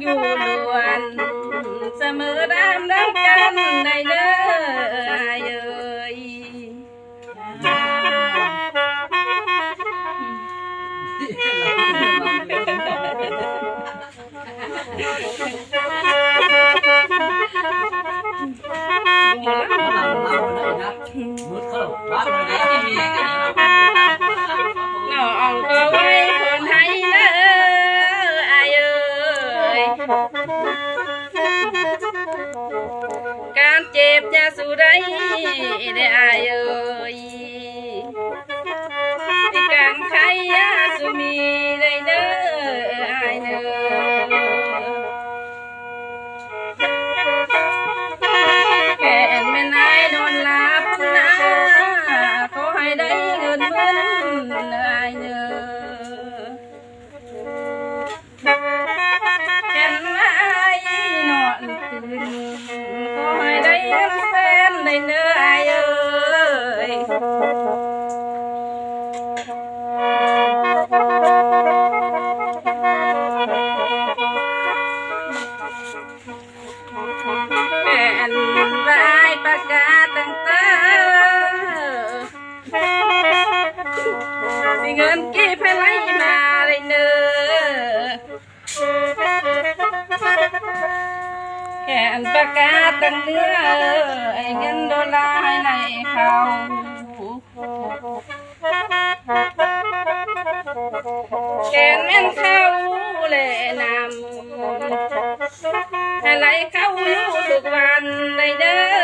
อยู่ล้วนเสมอดามน้ำกันในเด้อเอ้ยมืดเข้าบ้านเลยนะน้องก็ไว้คนไทยเด้อเอ้ยการเจ็บยาสู้ได้ได้เอ้ยการใครยาสู้มีได้เด้อเอ้ยเด้อแก่นแม่นายนอนหลับนะขอให้ได้เงินเงินเอ้ยเด้อแก่นนายนอนตื่นขอให้ได้เงินแสนได้เด้อเอ้ยแผ่นรายประกาศต่างๆสิเงินกี่ไปไหลมาเลยเนอแผ่นประกาศต่างเนื้อไอ้เงินดอลลาร์ให้ในเขาแกนแม่นเขาเลยนำอะไรเข้าอยู่ทุกวันในเด้อ